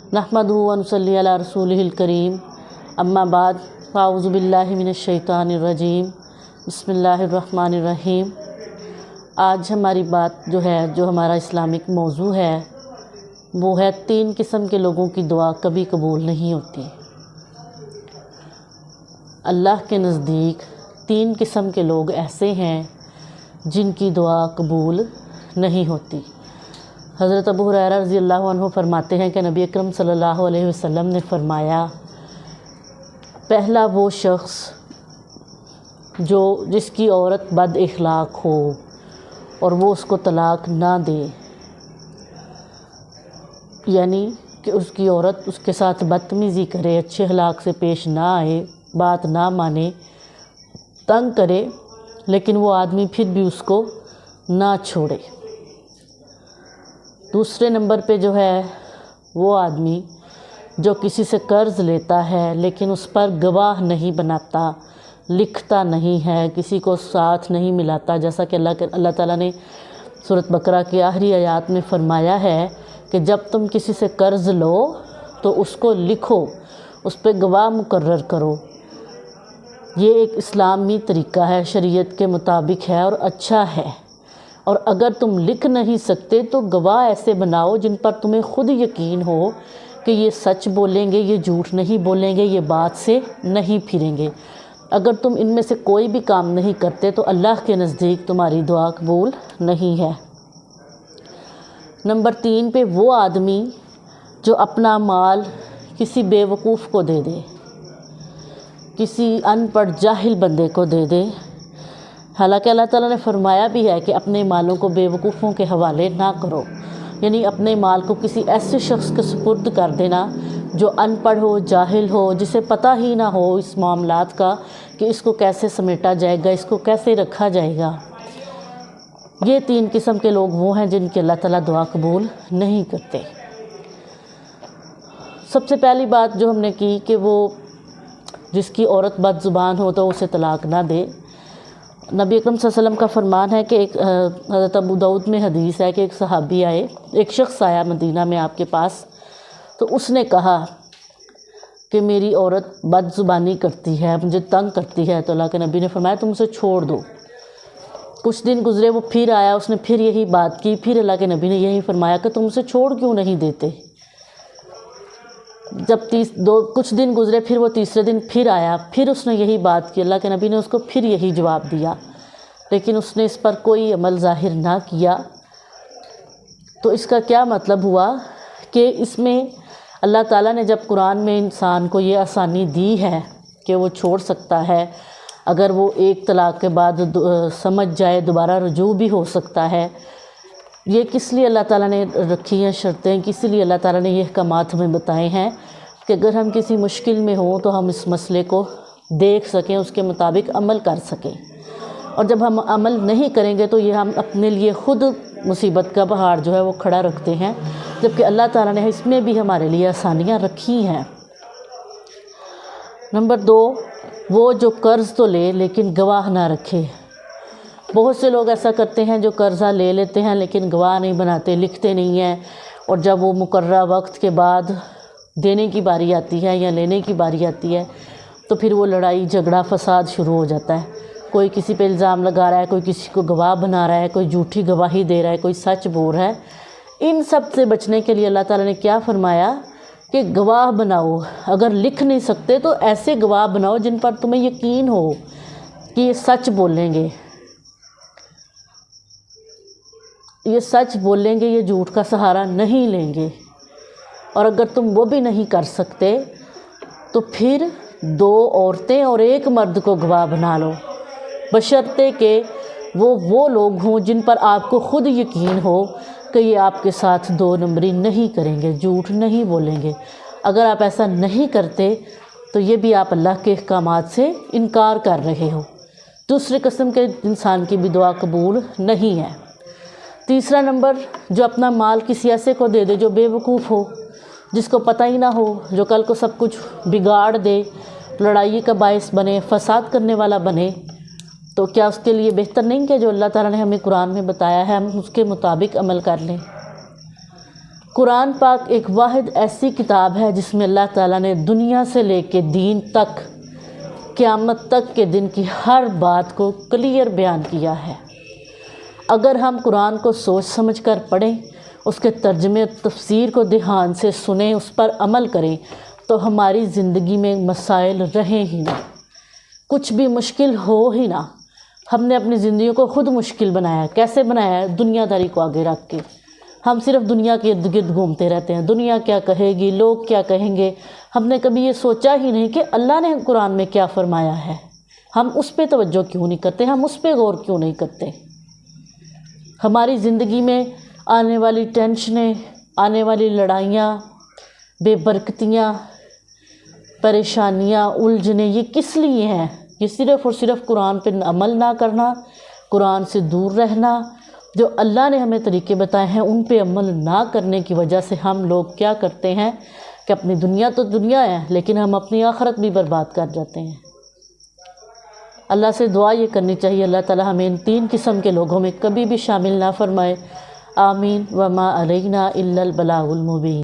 नहमदुहु व नुसल्ली अला रसूलिहिल करीम, अम्मा बाद, अऊज़ु बिल्लाहि मिनश शैतानिर रजीम, बिस्मिल्लाहिर रहमानिर रहीम। आज हमारी बात जो हमारा इस्लामिक मौजू है वो है 3 किस्म के लोगों की दुआ कभी कबूल नहीं होती। अल्लाह के नज़दीक 3 किस्म के लोग ऐसे हैं जिनकी दुआ कबूल नहीं होती। हज़रत अबू हुरैरा रज़ियल्लाहु अन्हु फरमाते हैं कि नबी अकरम सल्लल्लाहु अलैहि वसल्लम ने फरमाया, पहला वो शख्स जिसकी औरत बद इखलाक हो और वो उसको तलाक ना दे, यानी कि उसकी औरत उसके साथ बदतमीज़ी करे, अच्छे अखलाक से पेश ना आए, बात ना माने, तंग करे, लेकिन वो आदमी फिर भी उसको ना छोड़े। दूसरे नंबर पे वो आदमी जो किसी से कर्ज़ लेता है लेकिन उस पर गवाह नहीं बनाता, लिखता नहीं है, किसी को साथ नहीं मिलाता, जैसा कि अल्लाह ताला ने सूरत बकरा की आखिरी आयत में फरमाया है कि जब तुम किसी से कर्ज़ लो तो उसको लिखो, उस पर गवाह मुकर्रर करो। ये एक इस्लामी तरीक़ा है, शरीयत के मुताबिक है और अच्छा है। और अगर तुम लिख नहीं सकते तो गवाह ऐसे बनाओ जिन पर तुम्हें खुद यकीन हो कि ये सच बोलेंगे, ये झूठ नहीं बोलेंगे, ये बात से नहीं फिरेंगे। अगर तुम इनमें से कोई भी काम नहीं करते तो अल्लाह के नज़दीक तुम्हारी दुआ कबूल नहीं है। नंबर 3 पे वो आदमी जो अपना माल किसी बेवकूफ़ को दे दे, किसी अनपढ़ जाहिल बंदे को दे दे। हालांकि अल्लाह ताला ने फरमाया भी है कि अपने मालों को बेवकूफ़ों के हवाले ना करो, यानी अपने माल को किसी ऐसे शख्स के सुपुर्द कर देना जो अनपढ़ हो, जाहिल हो, जिसे पता ही ना हो इस मामलात का कि इसको कैसे समेटा जाएगा, इसको कैसे रखा जाएगा। ये 3 किस्म के लोग वो हैं जिनकी अल्लाह ताला दुआ कबूल नहीं करते। सबसे पहली बात जो हमने की कि वो जिसकी औरत बदज़ुबान हो तो उसे तलाक ना दे। नबी अकरम सल्लल्लाहु अलैहि वसल्लम का फरमान है कि एक हज़रत अबू दाऊद में हदीस है कि एक सहाबी आए, एक शख्स आया मदीना में आपके पास, तो उसने कहा कि मेरी औरत बदज़ुबानी करती है, मुझे तंग करती है। तो अल्लाह के नबी ने फरमाया तुम उसे छोड़ दो। कुछ दिन गुज़रे, वो फिर आया, उसने फिर यही बात की, फिर अल्लाह के नबी ने यही फरमाया कि तुम उसे छोड़ क्यों नहीं देते। जब कुछ दिन गुज़रे, फिर वो तीसरे दिन फिर आया, फिर उसने यही बात की, अल्लाह के नबी ने उसको फिर यही जवाब दिया, लेकिन उसने इस पर कोई अमल ज़ाहिर ना किया। तो इसका क्या मतलब हुआ कि इसमें अल्लाह ताला ने जब कुरान में इंसान को ये आसानी दी है कि वो छोड़ सकता है, अगर वो एक तलाक के बाद समझ जाए दोबारा रुजू भी हो सकता है। ये किस लिए अल्लाह ताला ने रखी हैं शर्तें, किस लिए अल्लाह ताला ने ये अहकामात हमें बताए हैं कि अगर हम किसी मुश्किल में हों तो हम इस मसले को देख सकें, उसके मुताबिक अमल कर सकें। और जब हम अमल नहीं करेंगे तो ये हम अपने लिए ख़ुद मुसीबत का पहाड़ वो खड़ा रखते हैं, जबकि अल्लाह ताला ने इसमें भी हमारे लिए आसानियाँ रखी हैं। नंबर 2, वो जो कर्ज़ तो ले लेकिन गवाह ना रखे। बहुत से लोग ऐसा करते हैं जो कर्ज़ा ले लेते हैं लेकिन गवाह नहीं बनाते, लिखते नहीं हैं, और जब वो मुकर्रर वक्त के बाद देने की बारी आती है या लेने की बारी आती है तो फिर वो लड़ाई झगड़ा फसाद शुरू हो जाता है। कोई किसी पे इल्ज़ाम लगा रहा है, कोई किसी को गवाह बना रहा है, कोई झूठी गवाही दे रहा है, कोई सच बोल रहा है। इन सब से बचने के लिए अल्लाह ताला ने क्या फरमाया कि गवाह बनाओ। अगर लिख नहीं सकते तो ऐसे गवाह बनाओ जिन पर तुम्हें यकीन हो कि ये सच बोलेंगे, ये सच बोलेंगे, ये झूठ का सहारा नहीं लेंगे। और अगर तुम वो भी नहीं कर सकते तो फिर 2 औरतें और 1 मर्द को गवाह बना लो, बशर्ते कि वो लोग हों जिन पर आपको खुद यकीन हो कि ये आपके साथ 2 नंबरी नहीं करेंगे, झूठ नहीं बोलेंगे। अगर आप ऐसा नहीं करते तो ये भी आप अल्लाह के अहकामात से इनकार कर रहे हो। दूसरे किस्म के इंसान की भी दुआ कबूल नहीं है। तीसरा नंबर, जो अपना माल किसी ऐसे को दे दे जो बेवकूफ़ हो, जिसको पता ही ना हो, जो कल को सब कुछ बिगाड़ दे, लड़ाई का बायस बने, फसाद करने वाला बने, तो क्या उसके लिए बेहतर नहीं कि जो अल्लाह ताला ने हमें कुरान में बताया है हम उसके मुताबिक अमल कर लें। قرآن پاک ایک واحد ایسی کتاب ہے جس میں اللہ تعالیٰ نے دنیا سے لے کے دین تک، قیامت تک کے دن کی ہر بات کو کلیئر بیان کیا ہے۔ اگر ہم قرآن کو سوچ سمجھ کر پڑھیں، اس کے ترجمے تفسیر کو دھیان سے سنیں، اس پر عمل کریں، تو ہماری زندگی میں مسائل رہیں ہی نہ، کچھ بھی مشکل ہو ہی نہ۔ ہم نے اپنی زندگیوں کو خود مشکل بنایا ہے۔ کیسے بنایا ہے؟ دنیا داری کو آگے رکھ کے۔ ہم صرف دنیا کے ارد گرد گھومتے رہتے ہیں، دنیا کیا کہے گی، لوگ کیا کہیں گے۔ ہم نے کبھی یہ سوچا ہی نہیں کہ اللہ نے قرآن میں کیا فرمایا ہے۔ ہم اس پہ توجہ کیوں نہیں کرتے، ہم اس پہ غور کیوں نہیں کرتے۔ ہماری زندگی میں آنے والی ٹینشنیں، آنے والی لڑائیاں، بے برکتیاں، پریشانیاں، الجھنیں، یہ کس لیے ہیں؟ یہ صرف اور صرف قرآن پہ عمل نہ کرنا، قرآن سے دور رہنا، جو اللہ نے ہمیں طریقے بتائے ہیں ان پہ عمل نہ کرنے کی وجہ سے ہم لوگ کیا کرتے ہیں کہ اپنی دنیا تو دنیا ہے لیکن ہم اپنی آخرت بھی برباد کر جاتے ہیں۔ اللہ سے دعا یہ کرنی چاہیے اللہ تعالی ہمیں ان 3 قسم کے لوگوں میں کبھی بھی شامل نہ فرمائے۔ آمین۔ وما علینا الا البلاغ المبین۔